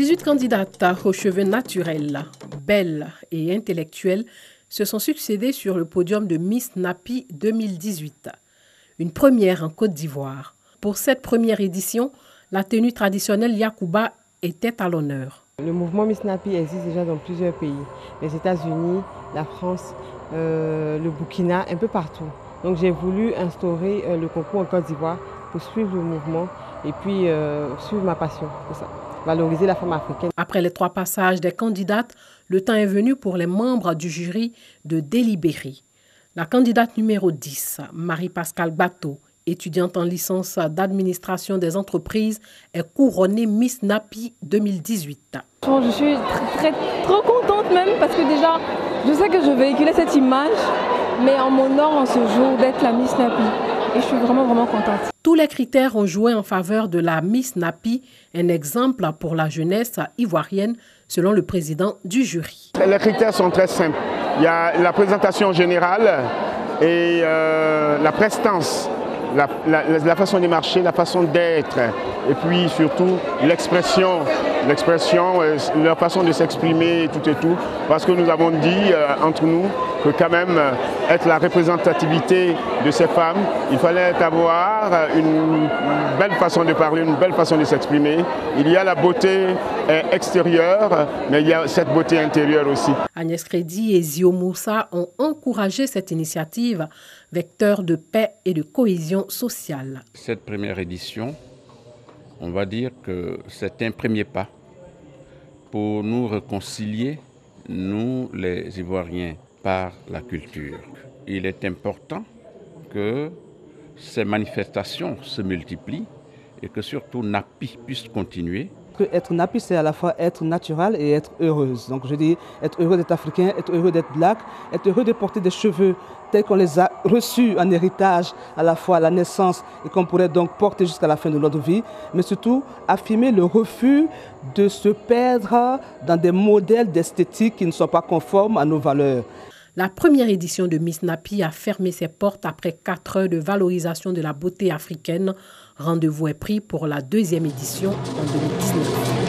18 candidates aux cheveux naturels, belles et intellectuelles se sont succédées sur le podium de Miss Napi 2018, une première en Côte d'Ivoire. Pour cette première édition, la tenue traditionnelle Yakuba était à l'honneur. Le mouvement Miss Napi existe déjà dans plusieurs pays, les États-Unis, la France, le Burkina, un peu partout. Donc j'ai voulu instaurer le concours en Côte d'Ivoire pour suivre le mouvement et puis suivre ma passion pour ça. Valoriser la femme africaine. Après les 3 passages des candidates, le temps est venu pour les membres du jury de délibérer. La candidate numéro 10, Marie-Pascale Bateau, étudiante en licence d'administration des entreprises, est couronnée Miss Napi 2018. Je suis trop contente même parce que déjà, je sais que je véhiculais cette image, mais en mon honneur en ce jour d'être la Miss Napi. Et je suis vraiment contente. Tous les critères ont joué en faveur de la Miss Napi, un exemple pour la jeunesse ivoirienne, selon le président du jury. Les critères sont très simples. Il y a la présentation générale et la prestance, la façon de marcher, la façon d'être, et puis surtout l'expression, leur façon de s'exprimer, tout et tout. Parce que nous avons dit entre nous que quand même être la représentativité de ces femmes, il fallait avoir une belle façon de parler, une belle façon de s'exprimer. Il y a la beauté extérieure, mais il y a cette beauté intérieure aussi. Agnès Crédit et Zio Moussa ont encouragé cette initiative, vecteur de paix et de cohésion sociale. Cette première édition, on va dire que c'est un premier pas pour nous réconcilier, nous les Ivoiriens, par la culture. Il est important que ces manifestations se multiplient et que surtout Napi puisse continuer. Être Napi, c'est à la fois être naturel et être heureuse. Donc je dis être heureux d'être africain, être heureux d'être black, être heureux de porter des cheveux tels qu'on les a reçus en héritage à la fois à la naissance et qu'on pourrait donc porter jusqu'à la fin de notre vie, mais surtout affirmer le refus de se perdre dans des modèles d'esthétique qui ne sont pas conformes à nos valeurs. La première édition de Miss Napi a fermé ses portes après 4 heures de valorisation de la beauté africaine. Rendez-vous est pris pour la 2e édition en 2019.